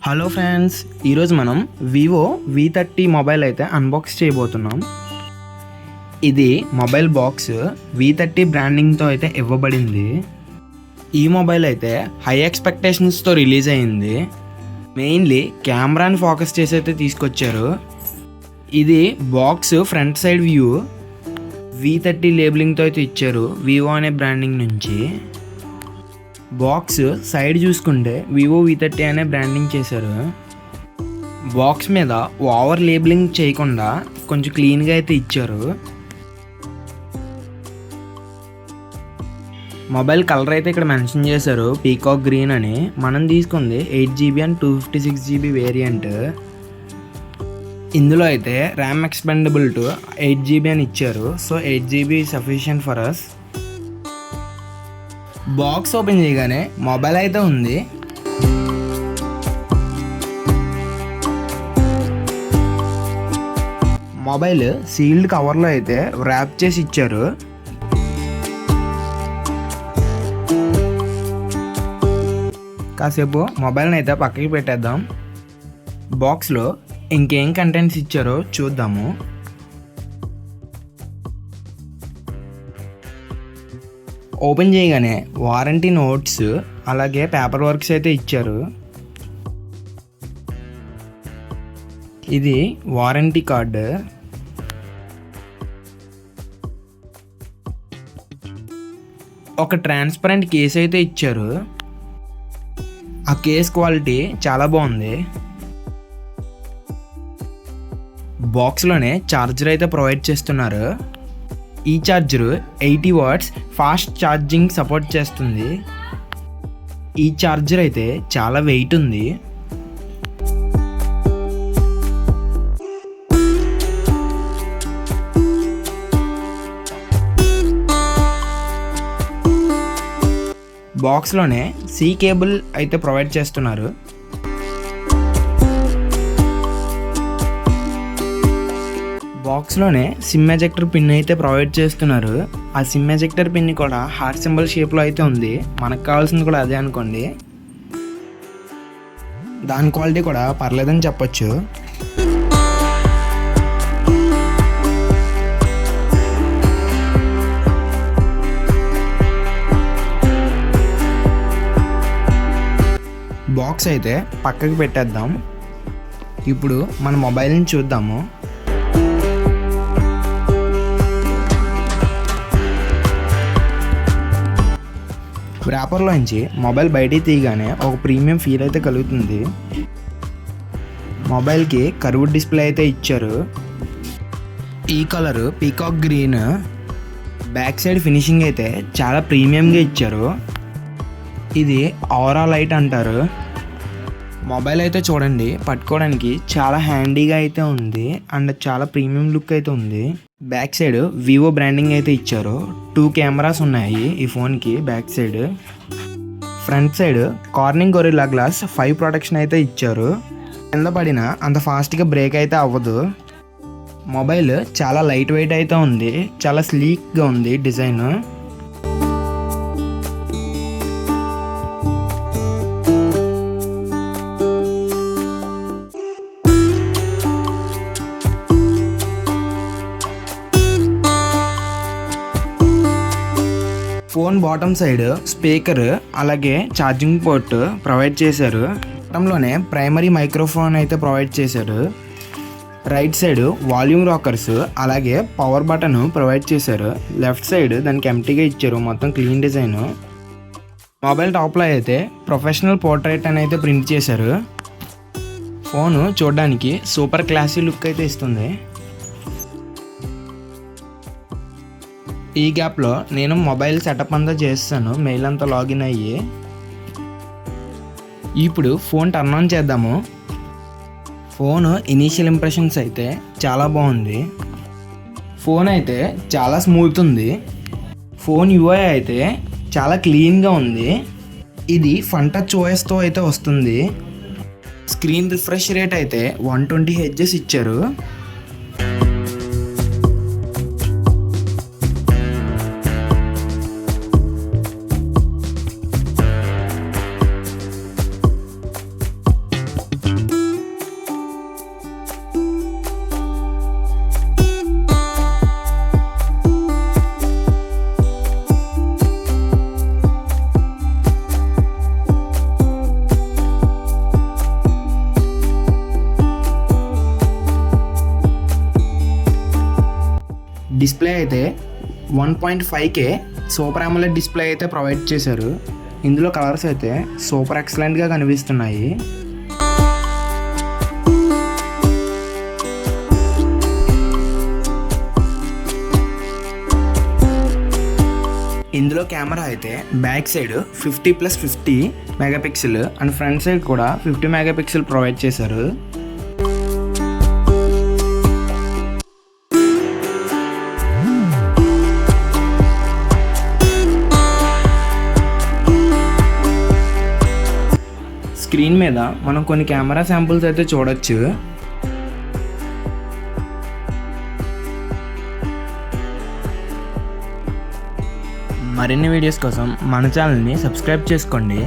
Hello friends, ఈరోజు మనం Vivo V30 mobile అయితే అన్బాక్స్ చేయబోతున్నాం. ఇది మొబైల్ బాక్స్ V30 బ్రాండింగ్తో అయితే ఇవ్వబడింది. ఈ మొబైల్ అయితే హై ఎక్స్పెక్టేషన్స్తో రిలీజ్ అయింది. మెయిన్లీ కెమెరాని ఫోకస్ చేసి అయితే తీసుకొచ్చారు. ఇది box front side view V30 లేబులింగ్తో అయితే ఇచ్చారు వివో అనే బ్రాండింగ్ నుంచి. బాక్స్ సైడ్ చూసుకుంటే వివో V30 అనే బ్రాండింగ్ చేశారు. బాక్స్ మీద ఓవర్ లేబులింగ్ చేయకుండా కొంచెం క్లీన్గా అయితే ఇచ్చారు. మొబైల్ కలర్ అయితే ఇక్కడ మెన్షన్ చేశారు పీకాక్ గ్రీన్ అని. మనం తీసుకుంది 8GB అండ్ 256GB వేరియంట్. ఇందులో అయితే ర్యామ్ ఎక్స్పెండబుల్ టు 8GB అని ఇచ్చారు. So 8GB sufficient for us. Box open చేయగానే మొబైల్ అయితే ఉంది. మొబైల్ సీల్డ్ కవర్లో అయితే ర్యాప్ చేసి ఇచ్చారు. కాసేపు మొబైల్ని అయితే పక్కకి పెట్టేద్దాం. బాక్స్లో ఇంకేం కంటెంట్స్ ఇచ్చారో చూద్దాము. ఓపెన్ చేయగానే వారంటీ నోట్స్ అలాగే పేపర్ వర్క్స్ అయితే ఇచ్చారు. ఇది వారంటీ కార్డు. ఒక ట్రాన్స్పరెంట్ కేస్ అయితే ఇచ్చారు. ఆ కేస్ క్వాలిటీ చాలా బాగుంది. బాక్స్లోనే ఛార్జర్ అయితే ప్రొవైడ్ చేస్తున్నారు. ఈ charger 80 watts fast charging support చేస్తుంది. ఈ ఛార్జర్ అయితే చాలా వెయిట్ ఉంది. బాక్స్లోనే సి కేబుల్ అయితే ప్రొవైడ్ చేస్తున్నారు. బాక్స్లోనే సిమ్ ఎజెక్టర్ పిన్ అయితే ప్రొవైడ్ చేస్తున్నారు. ఆ సిమ్ ఎజెక్టర్ పిన్ కూడా హార్ట్ సింబల్ షేప్లో అయితే ఉంది. మనకు కావాల్సింది కూడా అదే అనుకోండి. దాని క్వాలిటీ కూడా పర్లేదని చెప్పొచ్చు. బాక్స్ అయితే పక్కకి పెట్టేద్దాం. ఇప్పుడు మన మొబైల్ని చూద్దాము. ర్యాపర్లోంచి మొబైల్ బయటికి తీయగానే ఒక ప్రీమియం ఫీల్ అయితే కలుగుతుంది. మొబైల్కి కర్వ్డ్ డిస్ప్లే అయితే ఇచ్చారు. ఈ colour peacock green. Back side finishing అయితే చాలా ప్రీమియంగా ఇచ్చారు. ఇది ఆరా లైట్ అంటారు. మొబైల్ అయితే చూడండి, పట్టుకోవడానికి చాలా హ్యాండీగా అయితే ఉంది అండ్ చాలా ప్రీమియం లుక్ అయితే ఉంది. బ్యాక్ సైడ్ వివో బ్రాండింగ్ అయితే ఇచ్చారు. 2 కెమెరాస్ ఉన్నాయి ఈ ఫోన్కి back side. Front side Corning Gorilla Glass 5 protection అయితే ఇచ్చారు. కింద పడినా అంత ఫాస్ట్గా బ్రేక్ అయితే అవ్వదు. మొబైల్ చాలా లైట్ వెయిట్ అయితే ఉంది. చాలా స్లీక్గా ఉంది design. Phone bottom side speaker అలాగే ఛార్జింగ్ పోర్ట్ ప్రొవైడ్ చేశారు. బాటంలోనే ప్రైమరీ మైక్రోఫోన్ అయితే ప్రొవైడ్ చేశారు. రైట్ సైడ్ వాల్యూమ్ రాకర్స్ అలాగే పవర్ బటన్ ప్రొవైడ్ చేశారు. లెఫ్ట్ సైడ్ దానికి ఎంటీగా ఇచ్చారు. మొత్తం క్లీన్ డిజైన్. మొబైల్ టాప్లో అయితే ప్రొఫెషనల్ పోర్ట్రేట్ అని అయితే ప్రింట్ చేశారు. ఫోను చూడడానికి సూపర్ క్లాసీ లుక్ అయితే ఇస్తుంది. ఈ గ్యాప్లో నేను మొబైల్ సెటప్ అంతా చేస్తాను, మెయిల్ అంతా లాగిన్ అయ్యి. ఇప్పుడు ఫోన్ టర్న్ ఆన్ చేద్దాము. ఫోన్ ఇనీషియల్ ఇంప్రెషన్స్ అయితే చాలా బాగుంది. ఫోన్ అయితే చాలా స్మూత్ ఉంది. ఫోన్ యూఐ అయితే చాలా క్లీన్గా ఉంది. ఇది ఫన్ టచ్ ఓఎస్తో అయితే వస్తుంది. స్క్రీన్ రిఫ్రెష్ రేట్ అయితే 120 Hz ఇచ్చారు. డిస్ప్లే అయితే 1.5K సూపర్ AMOLED డిస్ప్లే అయితే ప్రొవైడ్ చేశారు. ఇందులో కలర్స్ అయితే సూపర్ ఎక్సలెంట్గా కనిపిస్తున్నాయి. ఇందులో కెమెరా అయితే back side 50+50 megapixel and front side కూడా 50 మెగాపిక్సెల్ ప్రొవైడ్ చేశారు. స్క్రీన్ మీద మనం కొన్ని కెమెరా శాంపుల్స్ అయితే చూడొచ్చు. మరిన్ని వీడియోస్ కోసం మన ఛానల్ని సబ్స్క్రైబ్ చేసుకోండి.